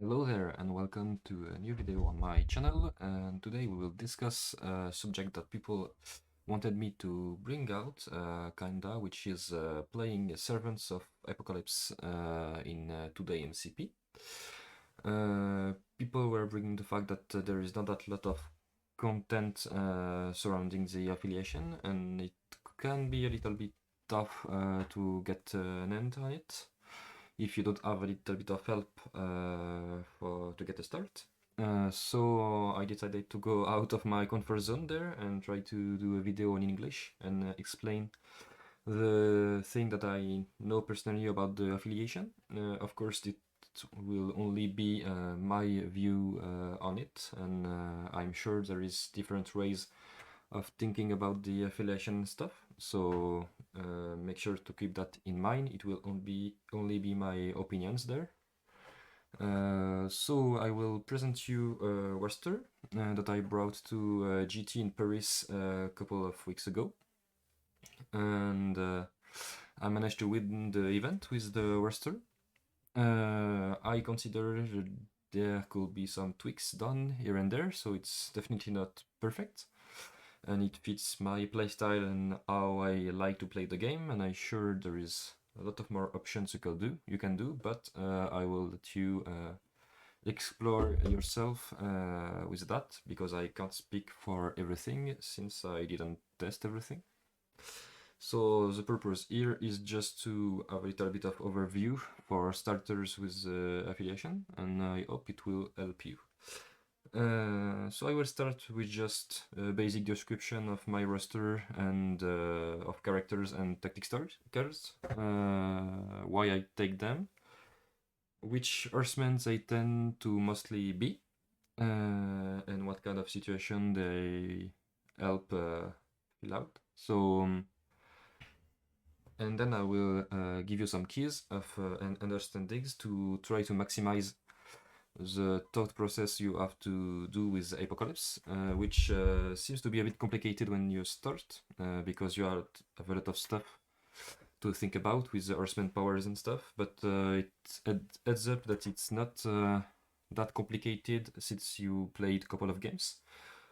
Hello there and welcome to a new video on my channel, and today we will discuss a subject that people wanted me to bring out, kinda, which is playing Servants of Apocalypse in 2-day MCP. People were bringing the fact that there is not that lot of content surrounding the affiliation, and it can be a little bit tough to get an end on it if you don't have a little bit of help to get a start. So I decided to go out of my comfort zone there and try to do a video in English and explain the thing that I know personally about the affiliation. Of course, it will only be my view on it, and I'm sure there is different ways of thinking about the affiliation stuff, so make sure to keep that in mind. It will only be my opinions there. So I will present you a roster that I brought to GT in Paris a couple of weeks ago, and I managed to win the event with the roster. I consider there could be some tweaks done here and there, so it's definitely not perfect, and it fits my playstyle and how I like to play the game, and I'm sure there is a lot of more options you can do, but I will let you explore yourself with that, because I can't speak for everything since I didn't test everything. So the purpose here is just to have a little bit of overview for starters with affiliation, and I hope it will help you. So I will start with just a basic description of my roster and of characters and tactic cards, why I take them, which horsemen they tend to mostly be, and what kind of situation they help fill out. So, and then I will give you some keys of and understandings to try to maximize the thought process you have to do with Apocalypse, which seems to be a bit complicated when you start, because you have a lot of stuff to think about with the horseman powers and stuff, but it adds up that it's not that complicated since you played a couple of games,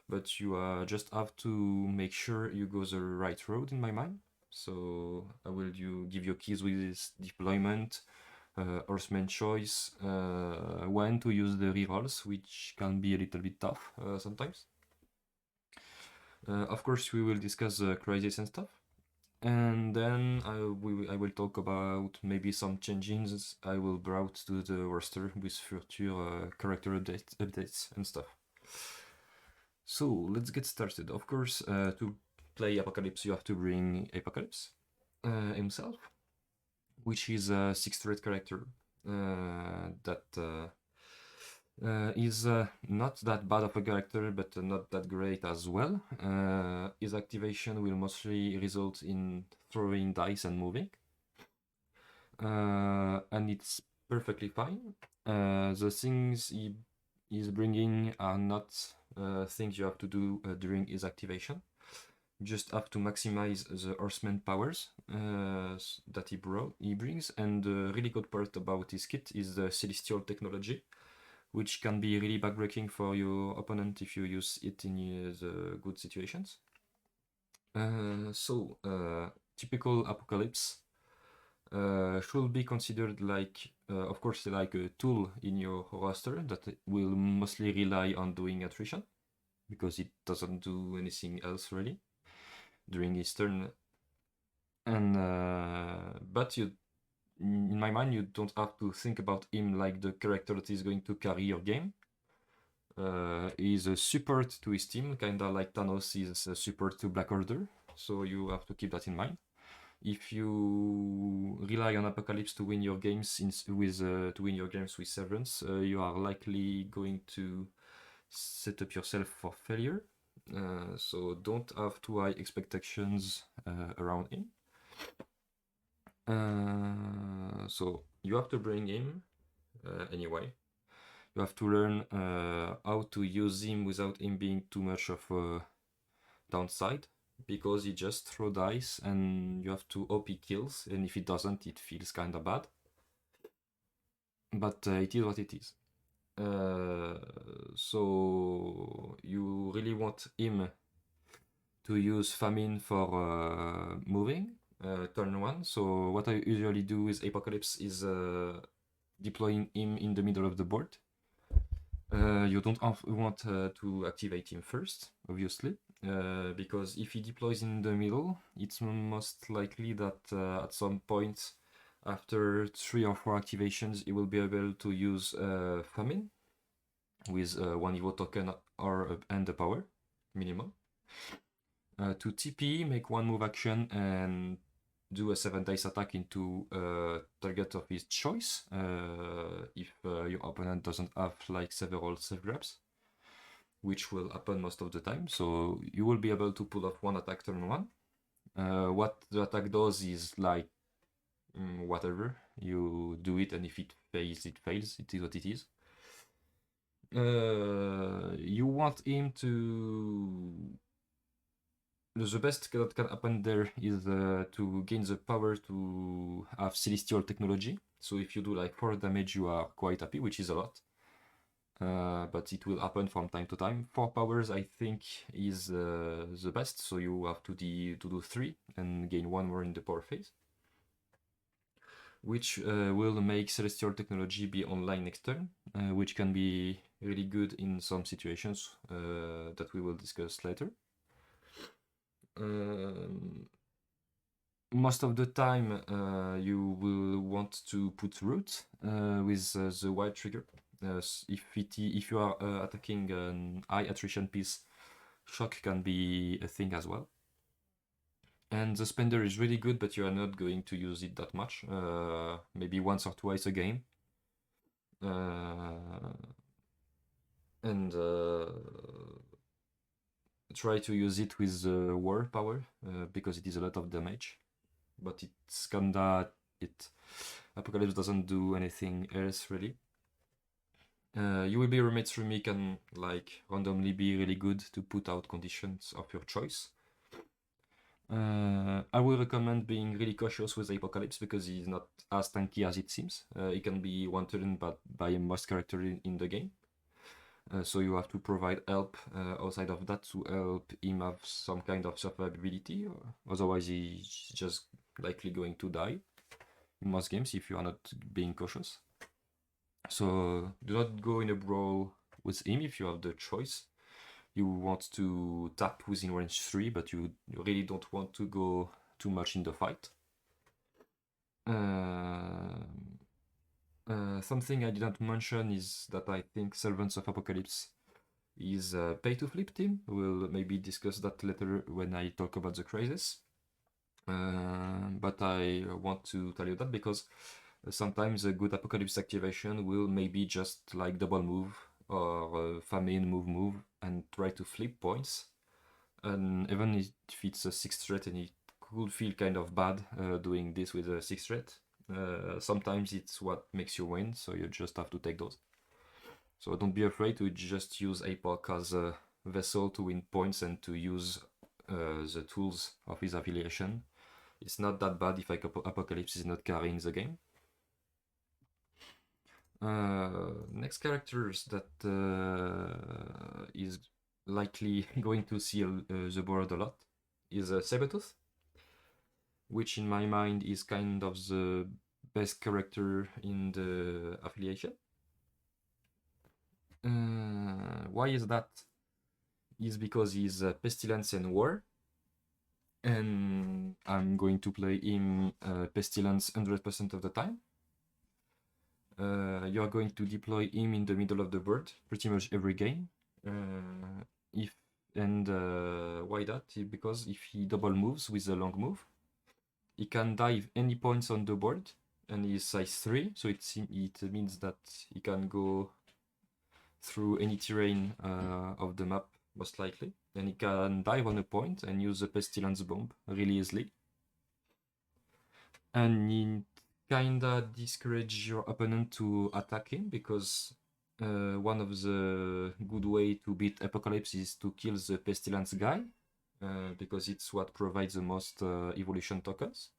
but you just have to make sure you go the right road in my mind. So I will give you keys with this deployment, horseman choice, when to use the rerolls, which can be a little bit tough sometimes. Of course, we will discuss crisis and stuff, and then I will talk about maybe some changes I will brought to the roster with future character updates and stuff. So let's get started. Of course, to play Apocalypse, you have to bring Apocalypse himself, which is a 6th-rate character that is not that bad of a character, but not that great as well. His activation will mostly result in throwing dice and moving, and it's perfectly fine. The things he is bringing are not things you have to do during his activation. You just have to maximize the horseman powers that he brings, and the really good part about his kit is the celestial technology, which can be really backbreaking for your opponent if you use it in the good situations. So typical Apocalypse should be considered like, of course, like a tool in your roster that will mostly rely on doing attrition, because it doesn't do anything else really during his turn. And but in my mind, you don't have to think about him like the character that is going to carry your game. He's a support to his team, kinda like Thanos is a support to Black Order, so you have to keep that in mind. If you rely on Apocalypse to win your games with Servants, you are likely going to set up yourself for failure. So don't have too high expectations around him. So you have to bring him anyway. You have to learn how to use him without him being too much of a downside, because he just throws dice and you have to hope he kills, and if it doesn't, it feels kinda bad. But it is what it is. So you really want him to use famine for moving turn 1. So what I usually do with Apocalypse is deploying him in the middle of the board. You don't want to activate him first, obviously, because if he deploys in the middle, it's most likely that at some point after 3 or 4 activations, he will be able to use famine with 1 Evo token or and a power minimum. To TP, make 1 move action and do a 7 dice attack into a target of his choice if your opponent doesn't have like several save grabs, which will happen most of the time. So you will be able to pull off 1 attack turn 1. What the attack does is like whatever, you do it, and if it fails, it fails. It is what it is. You want him to... The best that can happen there is to gain the power to have celestial technology. So if you do like 4 damage, you are quite happy, which is a lot. But it will happen from time to time. 4 powers, I think, is the best. So you have to do 3 and gain 1 more in the power phase, which will make celestial technology be online next turn, which can be really good in some situations that we will discuss later. Most of the time you will want to put root with the white trigger. If you are attacking an high attrition piece, shock can be a thing as well. And the spender is really good, but you are not going to use it that much, maybe once or twice a game. And try to use it with war power because it is a lot of damage, but it's kinda Apocalypse doesn't do anything else really. You will be roommates through me can like randomly be really good to put out conditions of your choice. I will recommend being really cautious with Apocalypse because he's not as tanky as it seems. He can be one turn by most character in the game. So you have to provide help outside of that to help him have some kind of survivability. Otherwise, he's just likely going to die in most games if you are not being cautious. So do not go in a brawl with him if you have the choice. You want to tap within range 3, but you really don't want to go too much in the fight. Something I didn't mention is that I think Servants of Apocalypse is a pay-to-flip team. We'll maybe discuss that later when I talk about the crisis. But I want to tell you that because sometimes a good Apocalypse activation will maybe just like double move or famine move and try to flip points. And even if it's a 6th threat and it could feel kind of bad doing this with a 6th threat, sometimes it's what makes you win, so you just have to take those. So don't be afraid to just use APOC as a vessel to win points and to use the tools of his affiliation. It's not that bad if Apocalypse is not carrying the game. Next characters that is likely going to see the board a lot is Sabatus, which in my mind is kind of the best character in the affiliation. Why is that? Is because he's Pestilence and War, and I'm going to play him Pestilence 100% of the time. You are going to deploy him in the middle of the board pretty much every game. Why that? Because if he double moves with a long move, he can dive any points on the board, and he is size 3, so it means that he can go through any terrain of the map, most likely. And he can dive on a point and use the Pestilence Bomb really easily. And it kinda discourage your opponent to attack him, because one of the good way to beat Apocalypse is to kill the Pestilence guy, because it's what provides the most evolution tokens.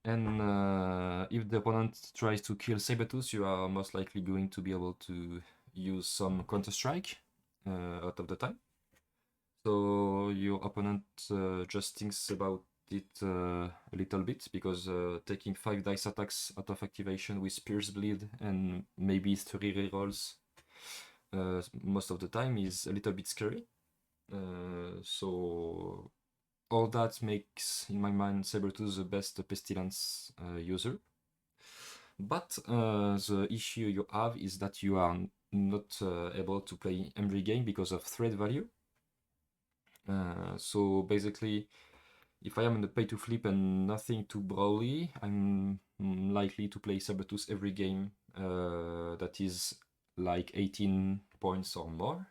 And if the opponent tries to kill Sabatus, you are most likely going to be able to use some Counter-Strike out of the time. So your opponent just thinks about it a little bit, because taking 5 dice attacks out of activation with Pierce Bleed and maybe 3 rerolls most of the time is a little bit scary. So all that makes, in my mind, Sabertooth the best Pestilence user. But the issue you have is that you are not able to play every game because of threat value. So basically, if I am in the pay to flip and nothing too brawly, I'm likely to play Sabertooth every game that is like 18 points or more.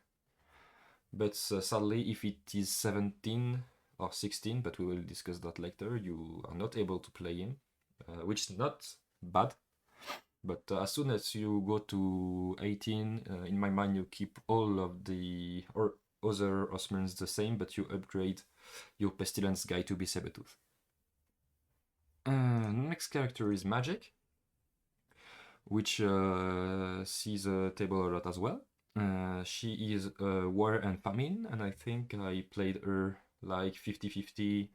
But sadly, if it is 17 or 16, but we will discuss that later, you are not able to play him, which is not bad. But as soon as you go to 18, in my mind, you keep all of the other Osmans the same, but you upgrade your Pestilence guy to be Sabertooth. Next character is Magic, which sees a table a lot as well. She is War and Famine, and I think I played her like 50-50,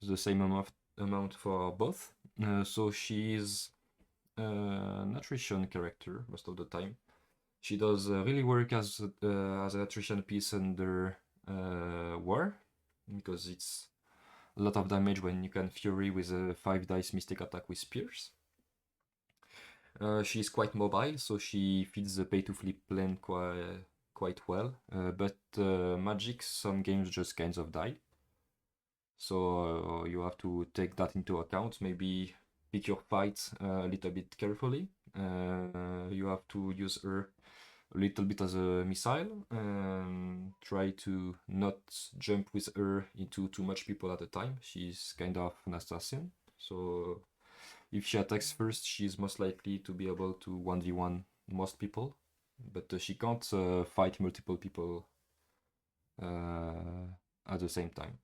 the same amount for both. So she is an attrition character most of the time. She does really work as an attrition piece under War, because it's a lot of damage when you can Fury with a 5 dice Mystic attack with Spears. She's quite mobile, so she fits the pay-to-flip plan quite well. But Magic, some games just kind of die. So you have to take that into account. Maybe pick your fights a little bit carefully. You have to use her a little bit as a missile, and try to not jump with her into too much people at a time. She's kind of an assassin, so if she attacks first, she's most likely to be able to 1v1 most people, but she can't fight multiple people at the same time.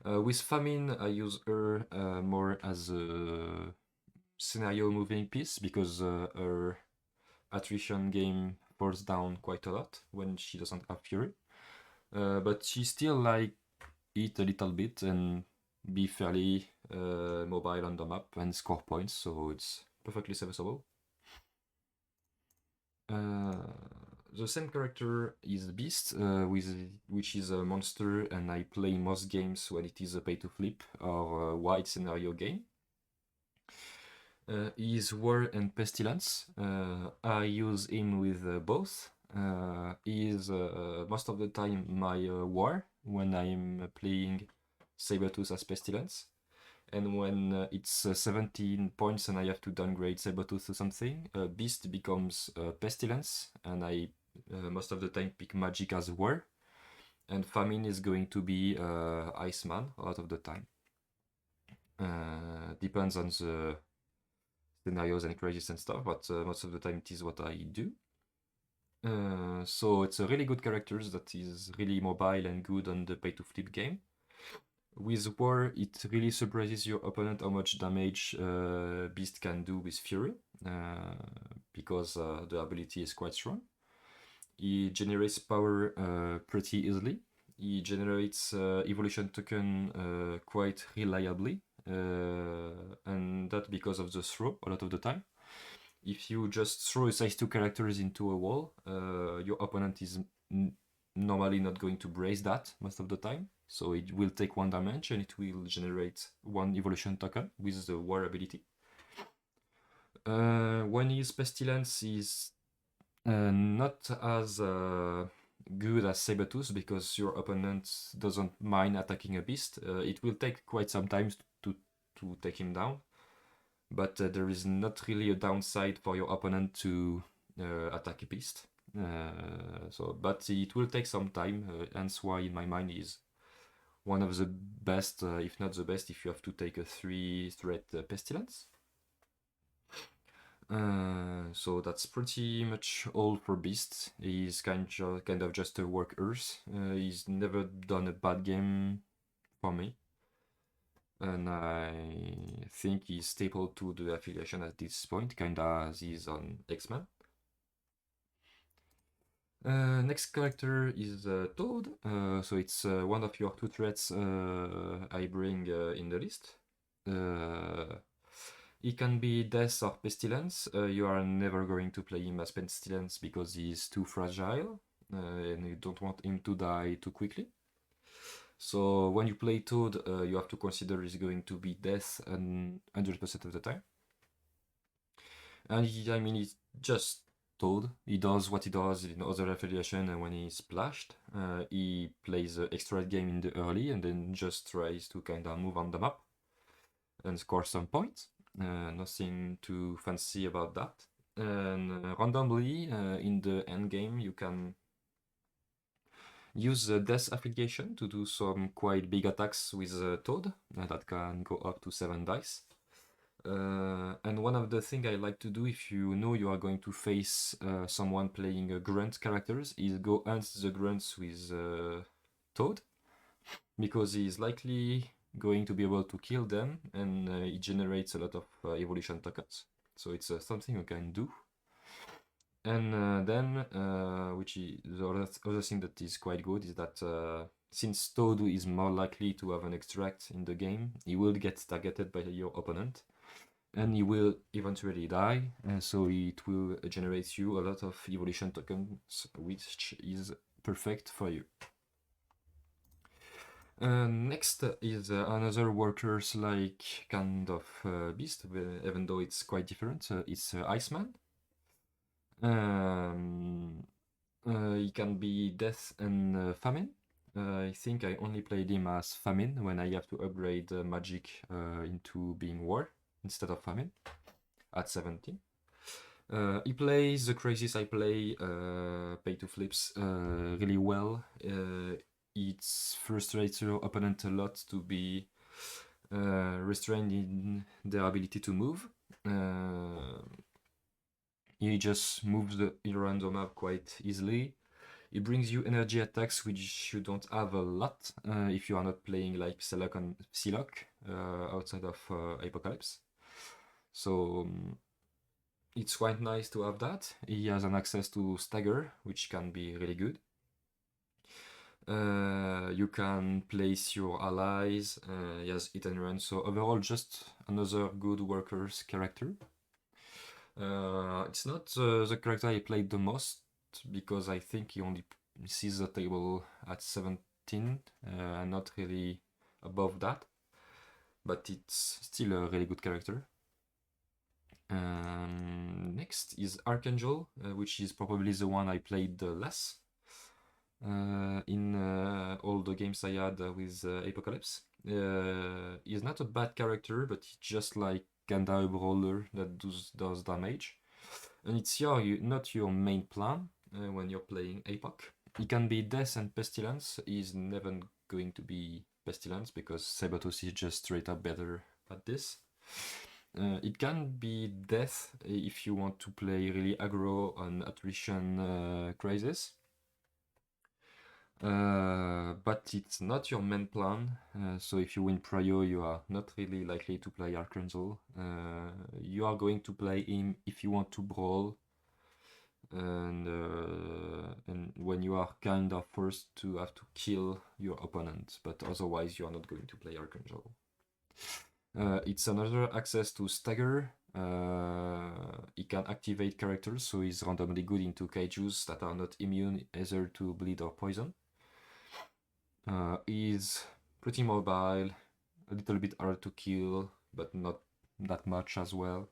With Famine, I use her more as a scenario moving piece, because her attrition game falls down quite a lot when she doesn't have Fury. But she still like eat a little bit and be fairly mobile on the map and score points, so it's perfectly serviceable. The same character is Beast, which is a monster, and I play most games when it is a pay-to-flip or a wide scenario game. He is War and Pestilence. I use him with both. He is most of the time my War when I'm playing Sabertooth as Pestilence. And when it's 17 points and I have to downgrade Sabertooth to something, Beast becomes Pestilence, and I most of the time pick Magic as War. And Famine is going to be Iceman a lot of the time. Depends on the scenarios and crises and stuff, but most of the time it is what I do. So it's a really good character that is really mobile and good on the pay-to-flip game. With War, it really surprises your opponent how much damage Beast can do with Fury, because the ability is quite strong. He generates power pretty easily. He generates evolution token quite reliably, and that because of the throw a lot of the time. If you just throw a size 2 characters into a wall, your opponent is normally not going to brace that most of the time, so it will take 1 damage and it will generate 1 evolution token with the War ability. When his Pestilence is not as good as Sabertooth, because your opponent doesn't mind attacking a beast. It will take quite some time to take him down, but there is not really a downside for your opponent to attack a beast. But it will take some time, hence why in my mind is one of the best, if not the best, if you have to take a 3-threat Pestilence. So that's pretty much all for Beast. He's kind of just a work Earth. He's never done a bad game for me. and I think he's staple to the affiliation at this point, kinda as he's on X-Men. Next character is Toad, so it's one of your two threats I bring in the list. He can be Death or Pestilence. You are never going to play him as Pestilence because he's too fragile, and you don't want him to die too quickly. So when you play Toad, you have to consider he's going to be Death 100% of the time. And I mean, he's just Toad. He does what he does in other affiliation, and when he's splashed, he plays the extra game in the early and then just tries to kind of move on the map and score some points. Nothing too fancy about that. And randomly, in the end game, you can use the Death affiliation to do some quite big attacks with Toad that can go up to 7 dice. And one of the things I like to do if you know you are going to face someone playing grunt characters is go hunt the grunts with Toad, because he is likely going to be able to kill them, and it generates a lot of evolution tokens. So it's something you can do. And then, which is the other thing that is quite good, is that since Toad is more likely to have an extract in the game, he will get targeted by your opponent, and he will eventually die, and so it will generate you a lot of evolution tokens, which is perfect for you. Next is another workers like kind of beast, even though it's quite different. It's Iceman. He can be Death and Famine. I think I only played him as Famine when I have to upgrade Magic into being War instead of Famine at 17. He plays the crazies I play, pay to flips, really well. It frustrates your opponent a lot to be restrained in their ability to move. He just moves around the map quite easily. It brings you energy attacks which you don't have a lot if you are not playing like Psylock outside of Apocalypse. So it's quite nice to have that. He has an access to stagger, which can be really good. You can place your allies. He has hit and run. So overall, just another good workers character. It's not the character I played the most, because I think he only sees the table at 17 and not really above that. But it's still a really good character. Next is Archangel, which is probably the one I played less in all the games I had with Apocalypse. He's not a bad character, but he's just like kinda a brawler that does damage. And it's not your main plan when you're playing APOC. He can be Death and Pestilence. He's never going to be Pestilence because Sabatus is just straight up better at this. It can be Death if you want to play really aggro on attrition crisis. But it's not your main plan, so if you win Prio, you are not really likely to play Archangel. You are going to play him if you want to brawl, and when you are kind of forced to have to kill your opponent, but otherwise you are not going to play Archangel. It's another access to stagger. He can activate characters, so he's randomly good into kaijus that are not immune either to bleed or poison. He's pretty mobile, a little bit hard to kill, but not that much as well.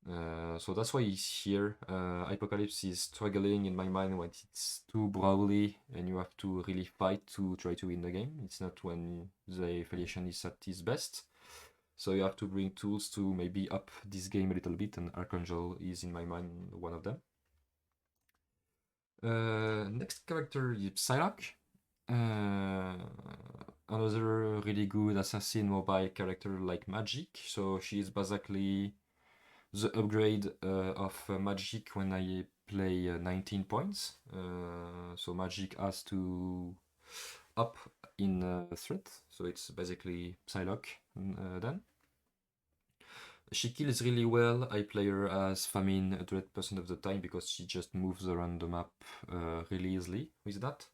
So that's why he's here. Apocalypse is struggling in my mind when it's too brawly and you have to really fight to try to win the game. It's not when the affiliation is at its best. So you have to bring tools to maybe up this game a little bit, and Archangel is in my mind one of them. Next character is Psylock. Another really good assassin mobile character like Magic. So she's basically the upgrade of Magic when I play 19 points. So Magic has to up in threat. So it's basically Psylock then. She kills really well. I play her as Famine 100% of the time because she just moves around the map really easily with that.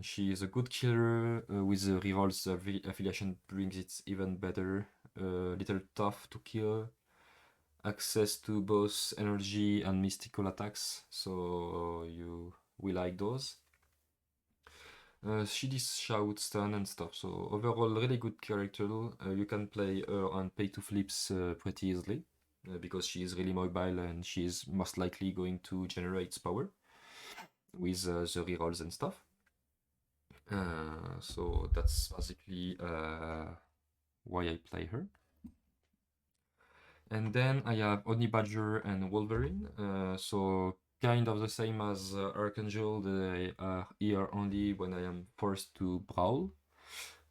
She is a good killer with the rerolls. Affiliation brings it even better. Little tough to kill. Access to both energy and mystical attacks, so we like those. She does shout, stun and stuff, so overall really good character. You can play her on pay to flips pretty easily because she is really mobile and she is most likely going to generate power with the rerolls and stuff. So that's basically why I play her. And then I have Honey Badger and Wolverine, so kind of the same as Archangel. They are here only when I am forced to brawl,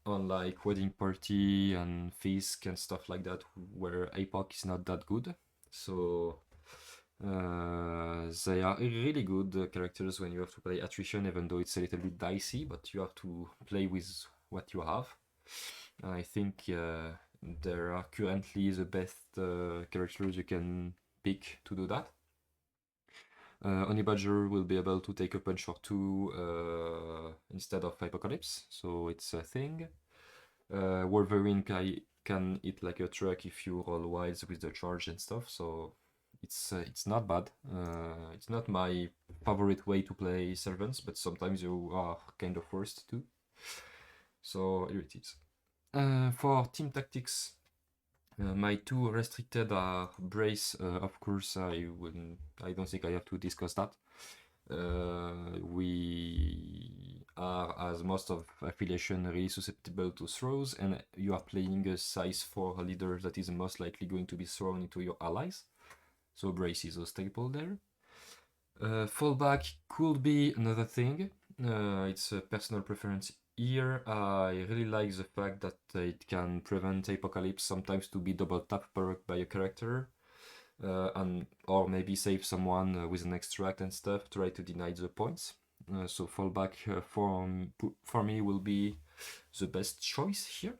on like Wedding Party and Fisk and stuff like that, where APOC is not that good. So they are really good characters when you have to play attrition, even though it's a little bit dicey, but you have to play with what you have. I think they are currently the best characters you can pick to do that. Honey Badger will be able to take a punch or two instead of Apocalypse, so it's a thing. Wolverine can hit like a truck if you roll wilds with the charge and stuff, so it's not bad. It's not my favorite way to play servants, but sometimes you are kind of forced to. So here it is. For team tactics, my two restricted are Brace. Of course, I don't think I have to discuss that. We are, as most of affiliation, really susceptible to throws, and you are playing a size 4 leader that is most likely going to be thrown into your allies. So Brace is a staple there. Fallback could be another thing. It's a personal preference here. I really like the fact that it can prevent Apocalypse sometimes to be double tap perked by a character, or maybe save someone with an extract and stuff, try to deny the points. So fallback for me will be the best choice here.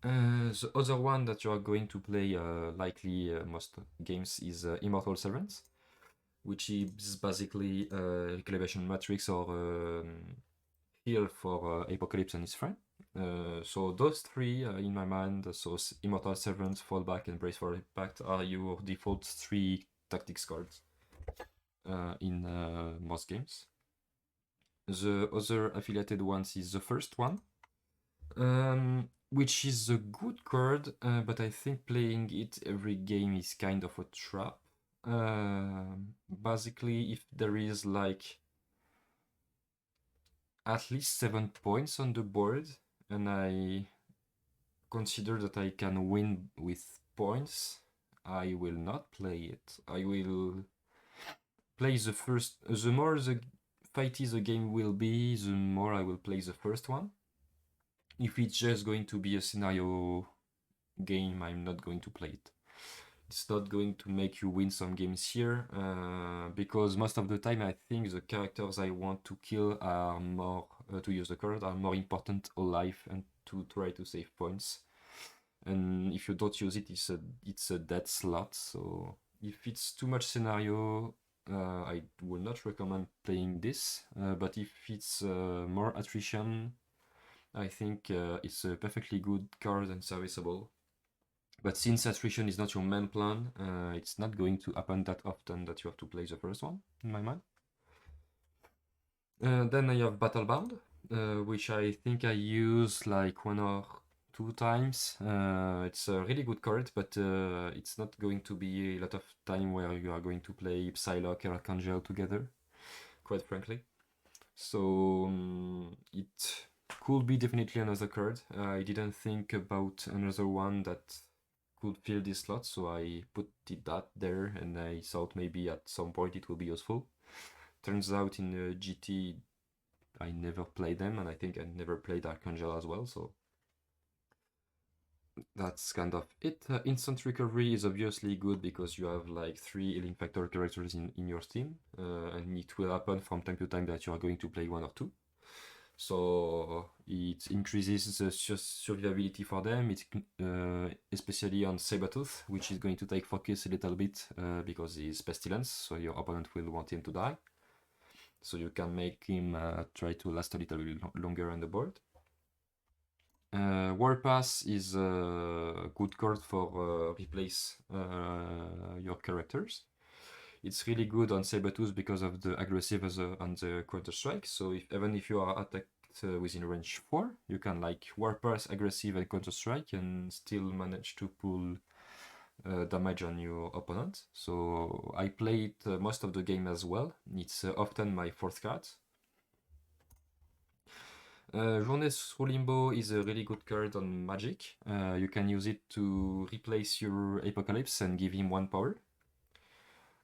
The other one that you are going to play likely most games is Immortal Servants, which is basically Reclamation Matrix or heal for Apocalypse and his friend. So those three, in my mind, so Immortal Servant, Fallback, and Brace for Impact are your default 3 tactics cards in most games. The other affiliated ones is the first one, which is a good card, but I think playing it every game is kind of a trap. Basically, if there is like at least 7 points on the board, and I consider that I can win with points, I will not play it. I will play the first. The more the fighty the game will be, the more I will play the first one. If it's just going to be a scenario game, I'm not going to play it. It's not going to make you win some games here, because most of the time I think the characters I want to kill are more, to use the card, are more important alive and to try to save points. And if you don't use it, it's a dead slot. So if it's too much scenario, I will not recommend playing this. But if it's more attrition, I think it's a perfectly good card and serviceable. But since attrition is not your main plan, it's not going to happen that often that you have to play the first one, in my mind. Then I have Battlebound, which I think I use like 1 or 2 times. It's a really good card, but it's not going to be a lot of time where you are going to play Psylock and Archangel together, quite frankly. So it could be definitely another card. I didn't think about another one that could fill this slot, so I put that there, and I thought maybe at some point it will be useful. Turns out in GT I never played them, and I think I never played Archangel as well, so that's kind of it. Instant recovery is obviously good because you have like 3 healing factor characters in your team, and it will happen from time to time that you are going to play 1 or 2. so it increases the survivability for them. It's especially on Sabatus, which is going to take focus a little bit because he's pestilence, so your opponent will want him to die. So you can make him try to last a little bit longer on the board. Warpass is a good card for replace your characters. It's really good on Sabatus because of the aggressive on the Counter Strike. So even if you are attacked within range 4, you can like Warpass, aggressive, and Counter Strike and still manage to pull damage on your opponent. So I play it most of the game as well. It's often my fourth card. Journey through Limbo is a really good card on Magic. You can use it to replace your Apocalypse and give him 1 power.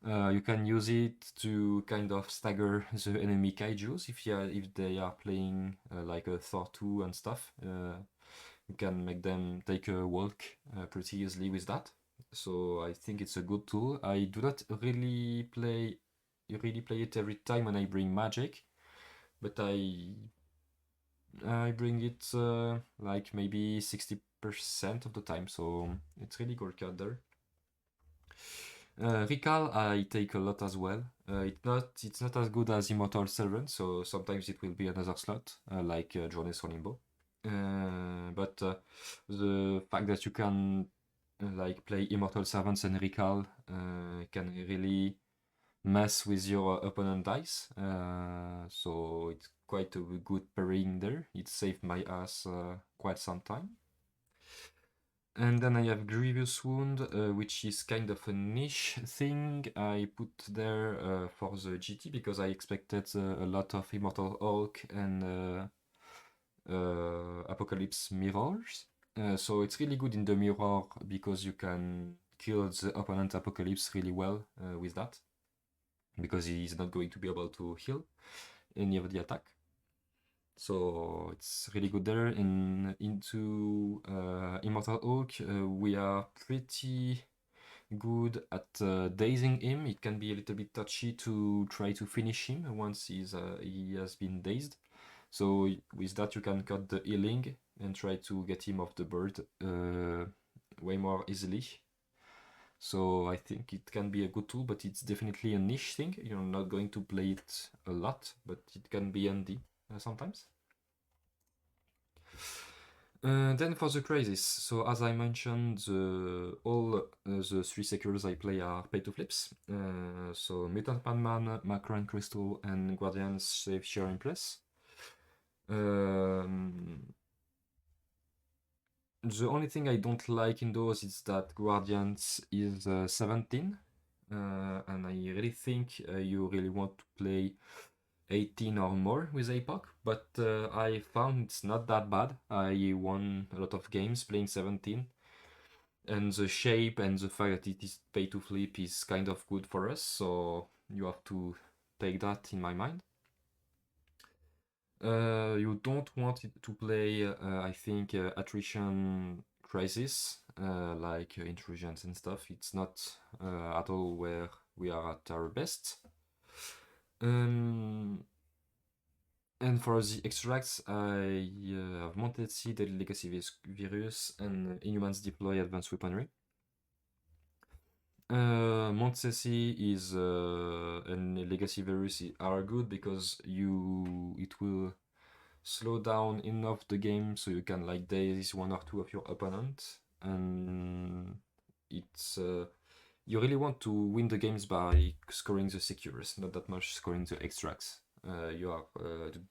You can use it to kind of stagger the enemy kaijus if they are playing like a Thor 2 and stuff. You can make them take a walk pretty easily with that. So I think it's a good tool. I do not really play it every time when I bring Magic, but I bring it like maybe 60% of the time, so it's really good card there. Recall I take a lot as well. It's not as good as Immortal Servant, so sometimes it will be another slot, like Journey through Limbo. But the fact that you can like play Immortal Servants and Recall can really mess with your opponent dice, so it's quite a good pairing there. It saved my ass quite some time. And then I have Grievous Wound, which is kind of a niche thing I put there for the GT because I expected a lot of Immortal Hulk and Apocalypse mirrors. So it's really good in the mirror because you can kill the opponent Apocalypse really well with that, because he's not going to be able to heal any of the attack. So it's really good there. Into Immortal Hulk, we are pretty good at dazing him. It can be a little bit touchy to try to finish him once he has been dazed. So with that you can cut the healing and try to get him off the board way more easily. So I think it can be a good tool, but it's definitely a niche thing. You're not going to play it a lot, but it can be handy sometimes. Then for the crazes, so as I mentioned, all the 3 secures I play are pay-to-flips. So Mutant Man, Macro and Crystal, and Guardians save share in place. The only thing I don't like in those is that Guardians is 17, and I really think you really want to play 18 or more with APOC, but I found it's not that bad. I won a lot of games playing 17, and the shape and the fact that it is pay to flip is kind of good for us, so you have to take that in my mind. You don't want it to play, I think, attrition crisis, like intrusions and stuff. It's not at all where we are at our best. And for the extracts, I have Mounted Sea, Deadly Legacy Virus, and Inhumans Deploy Advanced Weaponry. Montsesi is and Legacy Virus are good because it will slow down enough the game so you can like daze 1 or 2 of your opponent, and it's you really want to win the games by scoring the secures, not that much scoring the extracts. You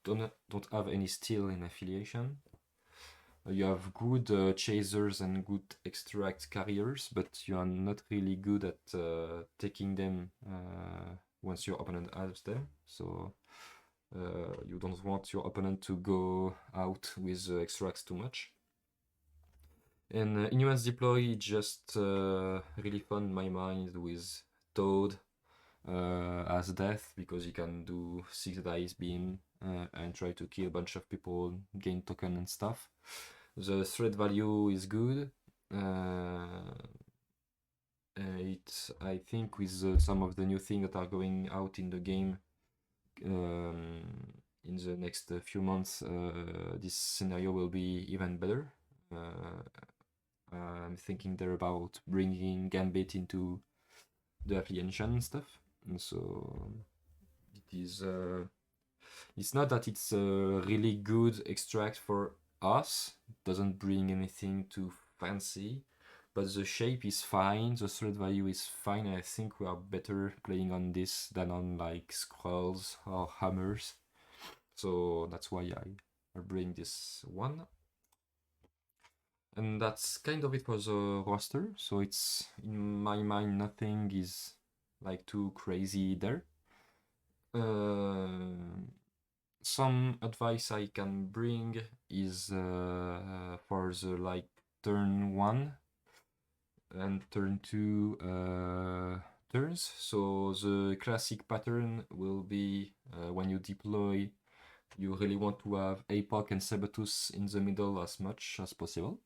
don't have any steal in affiliation. You have good chasers and good extract carriers, but you are not really good at taking them once your opponent has them. So you don't want your opponent to go out with extracts too much. And Inhumans Deploy just really fun in my mind with Toad as death, because you can do 6 dice beam and try to kill a bunch of people, gain token and stuff. The threat value is good. I think with some of the new things that are going out in the game, in the next few months this scenario will be even better. I'm thinking there about bringing Gambit into the affiliation and stuff, and so it is. It's not that it's a really good extract for us. It doesn't bring anything too fancy, but the shape is fine. The thread value is fine. I think we are better playing on this than on like scrolls or hammers. So that's why I bring this one. And that's kind of it for the roster. So it's, in my mind, nothing is like too crazy there. Some advice I can bring is for the like turn 1 and turn 2 turns. So the classic pattern will be when you deploy, you really want to have Apoc and Sabatus in the middle as much as possible.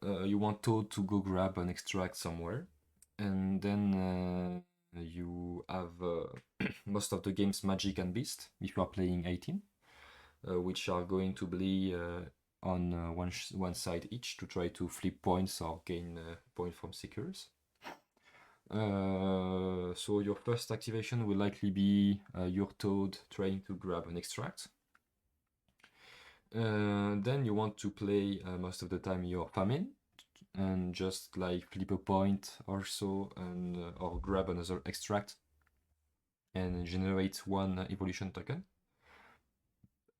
You want Toad to go grab an extract somewhere, and then you have most of the games Magic and Beast if you are playing 18, which are going to be on one side each to try to flip points or gain points from seekers. So your first activation will likely be your Toad trying to grab an extract. Then you want to play most of the time your Famine, and just like flip a point or so, and or grab another extract and generate one evolution token.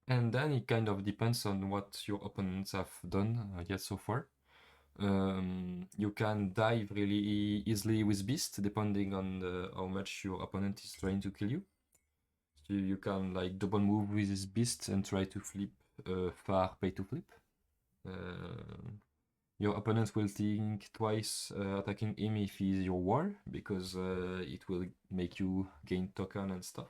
And then it kind of depends on what your opponents have done yet so far. You can dive really easily with Beast depending on how much your opponent is trying to kill you. So you can like double move with this Beast and try to flip far pay to flip. Your opponent will think twice attacking him if he's your wall, because it will make you gain token and stuff.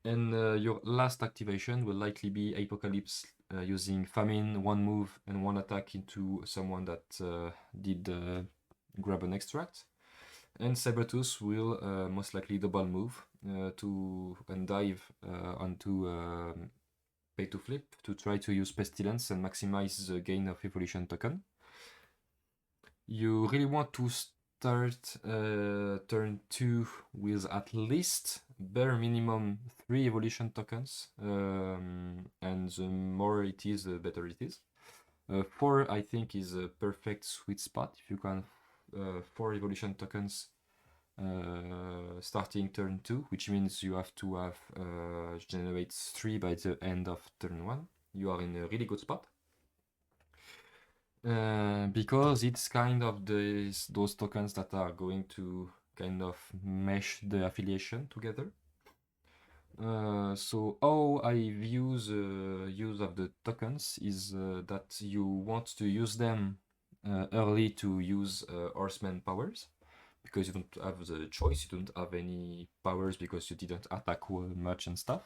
And your last activation will likely be Apocalypse, using Famine, one move and one attack into someone that did grab an extract. And Sabatus will most likely double move and dive onto pay to flip to try to use Pestilence and maximize the gain of evolution token. You really want to start turn 2 with at least bare minimum 3 evolution tokens, and the more it is, the better it is. 4 I think is a perfect sweet spot. If you can 4 evolution tokens starting turn 2, which means you have to have generate 3 by the end of turn 1, you are in a really good spot. Because it's kind of those tokens that are going to kind of mesh the affiliation together. So how I view the use of the tokens is that you want to use them early to use horseman powers, because you don't have the choice, you don't have any powers because you didn't attack much and stuff.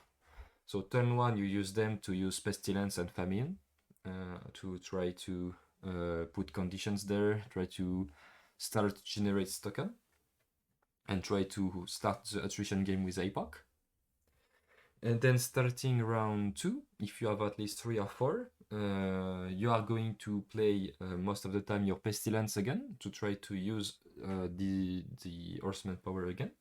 So turn 1 you use them to use Pestilence and Famine to try to put conditions there, try to start to generate token, and try to start the attrition game with Apoc. And then starting round 2, if you have at least 3 or 4, you are going to play most of the time your Pestilence again to try to use the Horseman power again,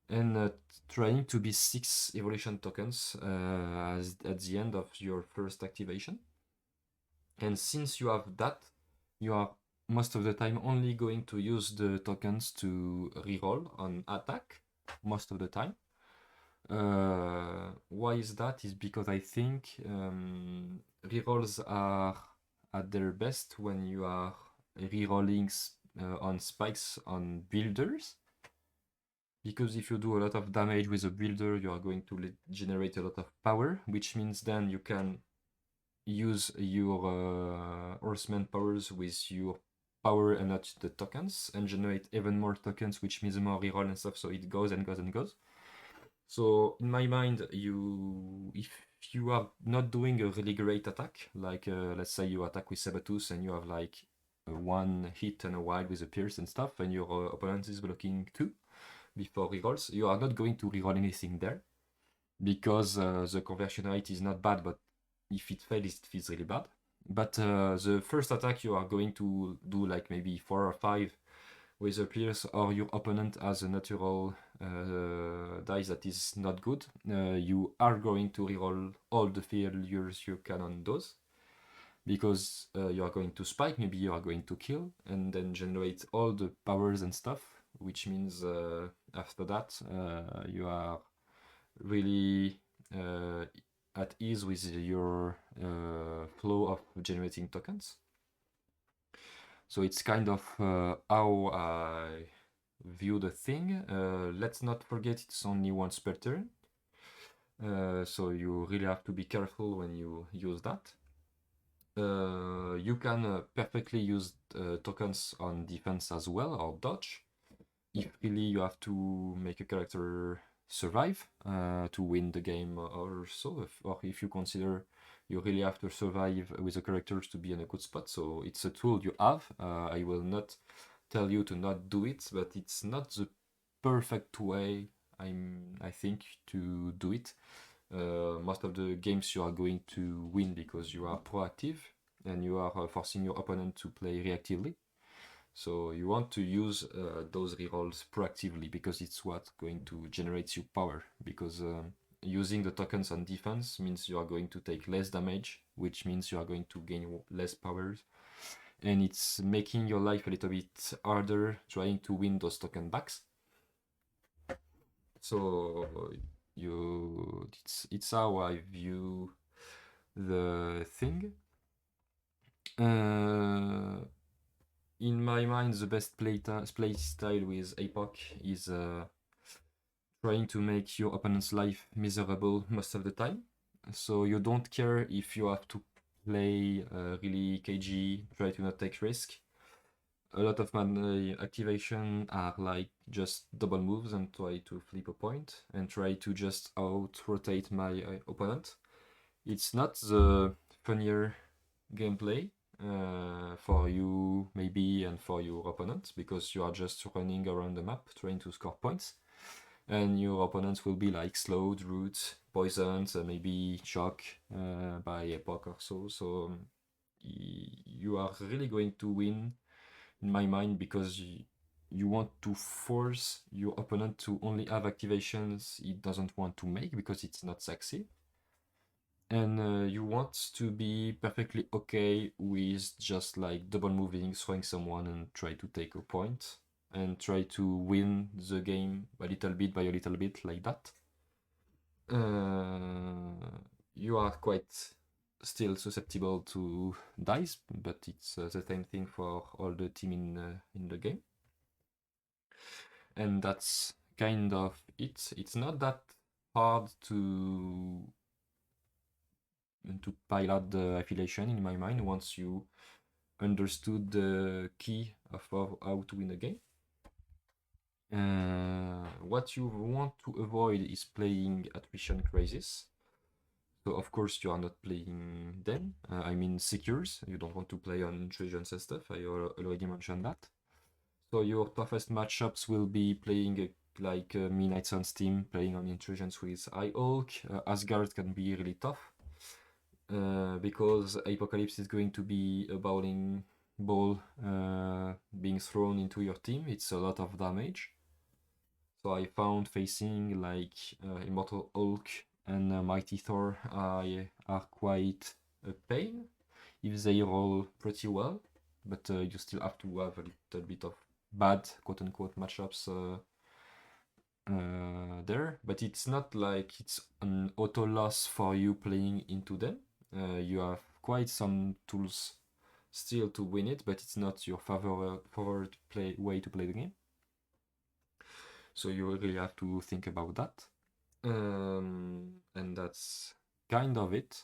and trying to be 6 evolution tokens at the end of your first activation. And since you have that, you are most of the time only going to use the tokens to reroll on attack most of the time. Why is that? Is because I think rerolls are at their best when you are rerolling on spikes on builders. Because if you do a lot of damage with a builder, you are going to generate a lot of power, which means then you can use your horseman powers with your power and not the tokens, and generate even more tokens, which means more reroll and stuff, so it goes and goes and goes. So in my mind, if you are not doing a really great attack, like let's say you attack with Sabatus and you have like one hit and a wild with a pierce and stuff, and your opponent is blocking 2, before rerolls, you are not going to reroll anything there because the conversion rate is not bad, but if it fails, it feels really bad. But the first attack you are going to do like maybe 4 or 5 with a pierce, or your opponent has a natural dice that is not good, you are going to reroll all the failures you can on those. Because you are going to spike, maybe you are going to kill, and then generate all the powers and stuff, which means after that you are really at ease with your flow of generating tokens. So it's kind of how I view the thing. Let's not forget it's only once per turn. So you really have to be careful when you use that. You can perfectly use tokens on defense as well, or dodge. If really you have to make a character survive to win the game or so, or if you consider you really have to survive with the characters to be in a good spot. So it's a tool you have. I will not tell you to not do it, but it's not the perfect way, I think, to do it. Most of the games you are going to win because you are proactive and you are forcing your opponent to play reactively. So you want to use those rerolls proactively because it's what's going to generate you power. Because using the tokens on defense means you are going to take less damage, which means you are going to gain less powers. And it's making your life a little bit harder trying to win those token backs. So it's how I view the thing. In my mind, the best play style with Epoch is trying to make your opponent's life miserable most of the time. So you don't care if you have to play really KG, try to not take risk. A lot of my activation are like just double moves and try to flip a point and try to just out-rotate my opponent. It's not the funnier gameplay for you maybe and for your opponent, because you are just running around the map trying to score points, and your opponents will be like slowed, root, poisoned, maybe shock by Epoch or so. So you are really going to win in my mind because you want to force your opponent to only have activations he doesn't want to make because it's not sexy. And you want to be perfectly okay with just like double moving, throwing someone and try to take a point and try to win the game a little bit by a little bit like that. You are quite still susceptible to dice, but it's the same thing for all the team in the game. And that's kind of it. It's not that hard to pilot the affiliation in my mind once you understood the key of how to win a game. What you want to avoid is playing attrition crisis. So of course you are not playing them. I mean secures. You don't want to play on intrusions and stuff. I already mentioned that. So your toughest matchups will be playing like Midnight Sun's team, playing on intrusions with Hawk. Asgard can be really tough. Because Apocalypse is going to be a bowling ball being thrown into your team. It's a lot of damage. So I found facing like Immortal Hulk and Mighty Thor are quite a pain if they roll pretty well, but you still have to have a little bit of bad quote-unquote matchups there. But it's not like it's an auto loss for you playing into them. You have quite some tools still to win it, but it's not your favorite way to play the game. So you really have to think about that. And that's kind of it.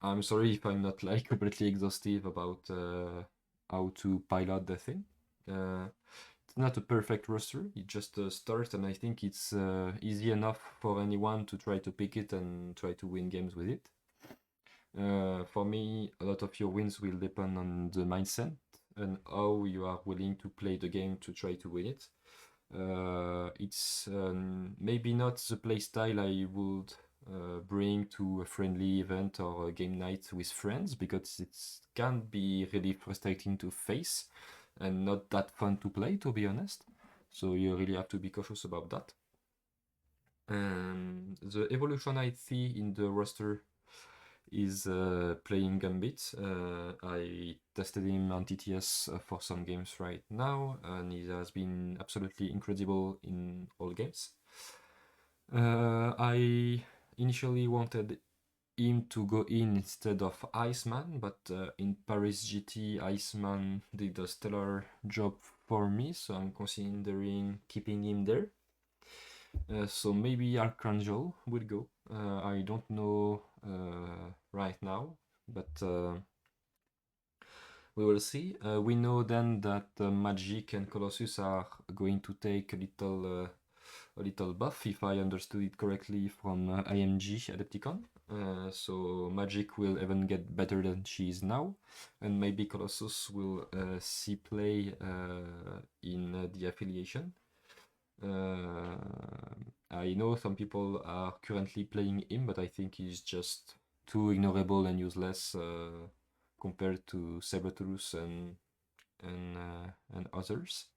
I'm sorry if I'm not like completely exhaustive about how to pilot the thing. It's not a perfect roster, it just starts, and I think it's easy enough for anyone to try to pick it and try to win games with it. For me, a lot of your wins will depend on the mindset and how you are willing to play the game to try to win it. It's maybe not the playstyle I would bring to a friendly event or a game night with friends, because it can be really frustrating to face and not that fun to play, to be honest. So you really have to be cautious about that. The evolution I see in the roster is playing Gambit. I tested him on TTS for some games right now, and he has been absolutely incredible in all games. I initially wanted him to go in instead of Iceman, but in Paris GT, Iceman did a stellar job for me, so I'm considering keeping him there. So maybe Archangel will go. I don't know right now, but we will see. We know then that Magic and Colossus are going to take a little buff, if I understood it correctly, from IMG Adepticon. So Magic will even get better than she is now, and maybe Colossus will see play in the affiliation. I know some people are currently playing him, but I think he's just too ignorable and useless compared to Sabatus and others.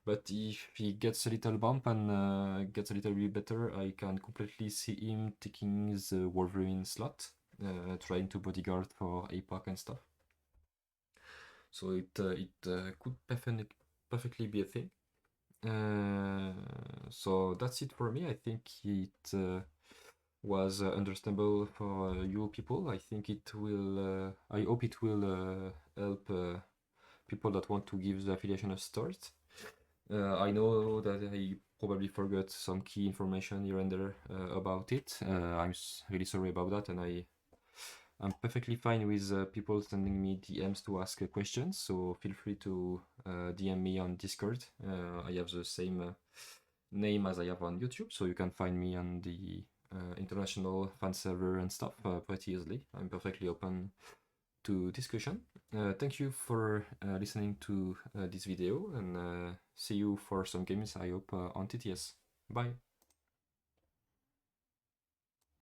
But if he gets a little bump and gets a little bit better, I can completely see him taking the Wolverine slot, trying to bodyguard for APAC and stuff. So it could perfectly be a thing. So that's it for me. I think it was understandable for you people. I think it will. I hope it will help people that want to give the affiliation a start. I know that I probably forgot some key information here and there about it. I'm really sorry about that, and I'm perfectly fine with people sending me DMs to ask questions, so feel free to DM me on Discord. I have the same name as I have on YouTube, so you can find me on the international fan server and stuff pretty easily. I'm perfectly open to discussion. Thank you for listening to this video, and see you for some games, I hope, on TTS. Bye!